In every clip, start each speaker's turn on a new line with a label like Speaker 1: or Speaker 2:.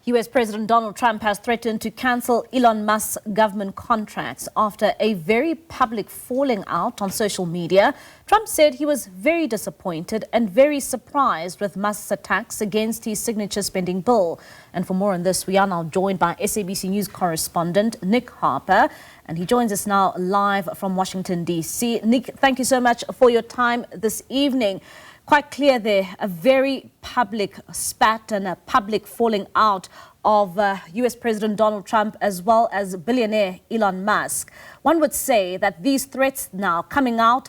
Speaker 1: US President Donald Trump has threatened to cancel Elon Musk's government contracts after a very public falling out on social media. Trump said he was very disappointed and very surprised with Musk's attacks against his signature spending bill. And for more on this, we are now joined by SABC News Correspondent Nick Harper. And he joins us now live from Washington, D.C. Nick, thank you so much for your time this evening. Quite clear there, a very public spat and a public falling out of US President Donald Trump as well as billionaire Elon Musk. One would say that these threats now coming out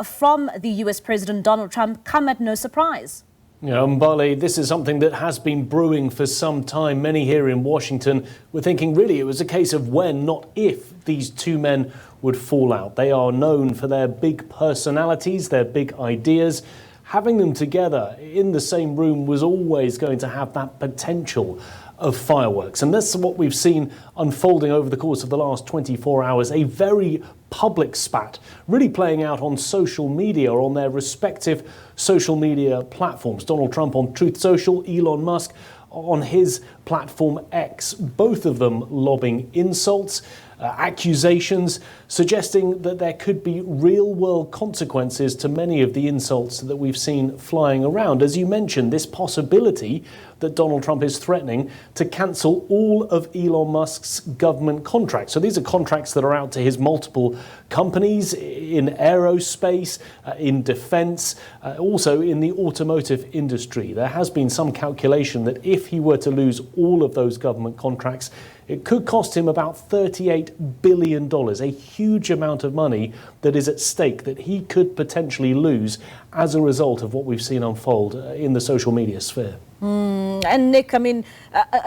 Speaker 1: from the US President Donald Trump come at no surprise.
Speaker 2: Yeah, Mbali, this is something that has been brewing for some time. Many here in Washington were thinking really it was a case of when, not if, these two men would fall out. They are known for their big personalities, their big ideas. Having them together in the same room was always going to have that potential of fireworks. And that's what we've seen unfolding over the course of the last 24 hours. A very public spat really playing out on social media or on their respective social media platforms. Donald Trump on Truth Social, Elon Musk on his platform X, both of them lobbing insults, accusations, suggesting that there could be real-world consequences to many of the insults that we've seen flying around. As you mentioned, this possibility that Donald Trump is threatening to cancel all of Elon Musk's government contracts. So these are contracts that are out to his multiple companies in aerospace, in defense, also in the automotive industry. There has been some calculation that if he were to lose all of those government contracts, it could cost him about $38 billion, a huge amount of money that is at stake that he could potentially lose as a result of what we've seen unfold in the social media sphere.
Speaker 1: And Nick, I mean,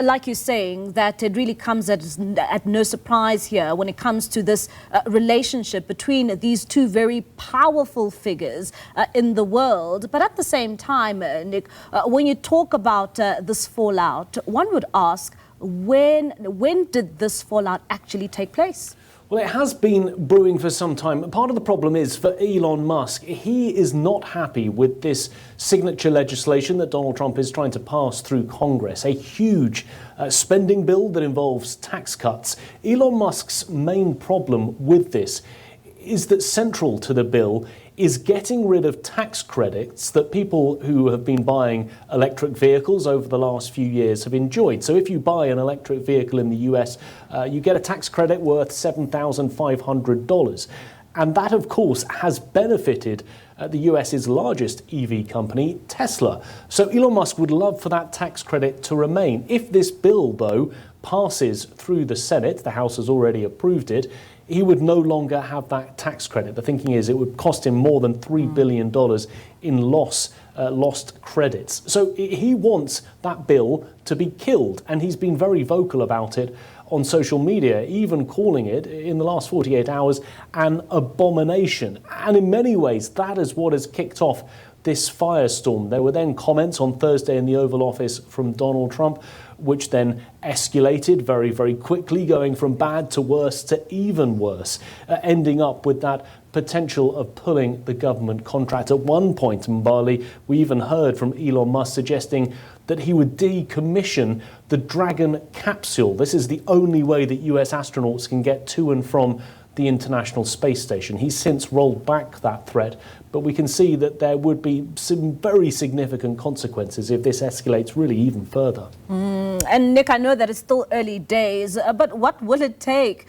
Speaker 1: like you're saying, that it really comes at no surprise here when it comes to this relationship between these two very powerful figures in the world. But at the same time, Nick, when you talk about this fallout, one would ask, when did this fallout actually take place?
Speaker 2: Well, it has been brewing for some time. Part of the problem is for Elon Musk, he is not happy with this signature legislation that Donald Trump is trying to pass through Congress, a huge spending bill that involves tax cuts. Elon Musk's main problem with this is that central to the bill is getting rid of tax credits that people who have been buying electric vehicles over the last few years have enjoyed. So if you buy an electric vehicle in the US, you get a tax credit worth $7,500. And that, of course, has benefited the US's largest EV company, Tesla. So Elon Musk would love for that tax credit to remain. If this bill, though, passes through the Senate, the House has already approved it, he would no longer have that tax credit. The thinking is it would cost him more than $3 billion in lost credits. So he wants that bill to be killed, and he's been very vocal about it on social media, even calling it, in the last 48 hours, an abomination. And in many ways, that is what has kicked off this firestorm. There were then comments on Thursday in the Oval Office from Donald Trump, which then escalated very, very quickly, going from bad to worse to even worse, ending up with that potential of pulling the government contract. At one point in Bali, we even heard from Elon Musk suggesting that he would decommission the Dragon capsule. This is the only way that US astronauts can get to and from the International Space Station. He's since rolled back that threat, but we can see that there would be some very significant consequences if this escalates really even further.
Speaker 1: And Nick, I know that it's still early days, but what will it take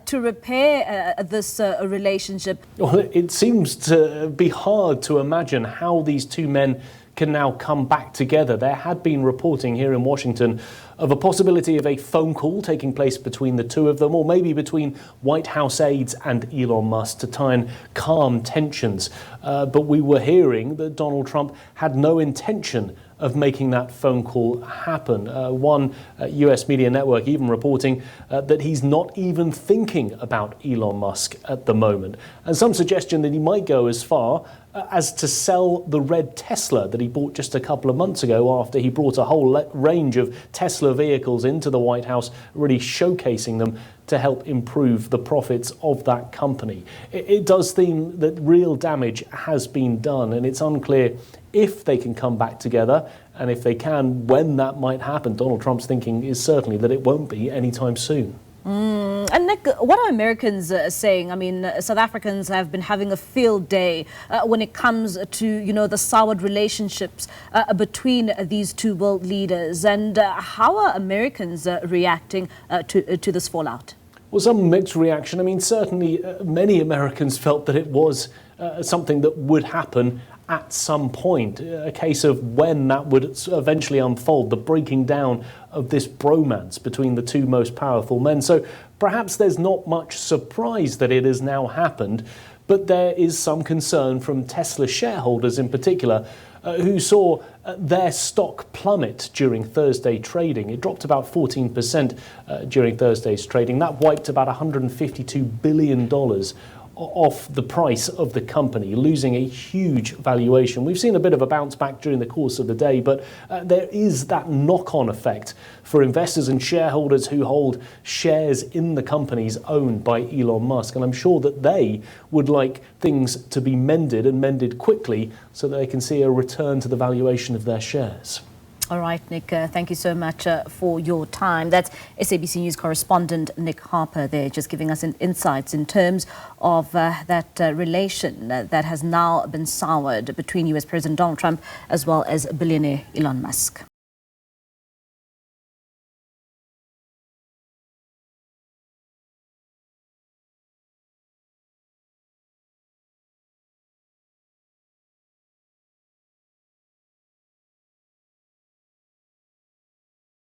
Speaker 1: to repair this relationship?
Speaker 2: Well, it seems to be hard to imagine how these two men can now come back together. There had been reporting here in Washington of a possibility of a phone call taking place between the two of them, or maybe between White House aides and Elon Musk to try and calm tensions. But we were hearing that Donald Trump had no intention of making that phone call happen. One US media network even reporting that he's not even thinking about Elon Musk at the moment. And some suggestion that he might go as far as to sell the red Tesla that he bought just a couple of months ago after he brought a whole range of Tesla vehicles into the White House, really showcasing them to help improve the profits of that company. It does seem that real damage has been done, and it's unclear if they can come back together, and if they can, when that might happen. Donald Trump's thinking is certainly that it won't be anytime soon.
Speaker 1: And Nick, what are Americans saying? I mean, South Africans have been having a field day when it comes to, the soured relationships between these two world leaders. And how are Americans reacting to this fallout?
Speaker 2: Well, some mixed reaction. I mean, certainly many Americans felt that it was something that would happen at some point, a case of when that would eventually unfold, the breaking down of this bromance between the two most powerful men. So perhaps there's not much surprise that it has now happened, but there is some concern from Tesla shareholders in particular, who saw their stock plummet during Thursday trading. It dropped about 14% during Thursday's trading. That wiped about $152 billion off the price of the company, losing a huge valuation. We've seen a bit of a bounce back during the course of the day, but there is that knock-on effect for investors and shareholders who hold shares in the companies owned by Elon Musk. And I'm sure that they would like things to be mended, and mended quickly, so that they can see a return to the valuation of their shares.
Speaker 1: All right, Nick, thank you so much for your time. That's SABC News Correspondent Nick Harper there, just giving us insights in terms of that relation that has now been soured between US President Donald Trump as well as billionaire Elon Musk.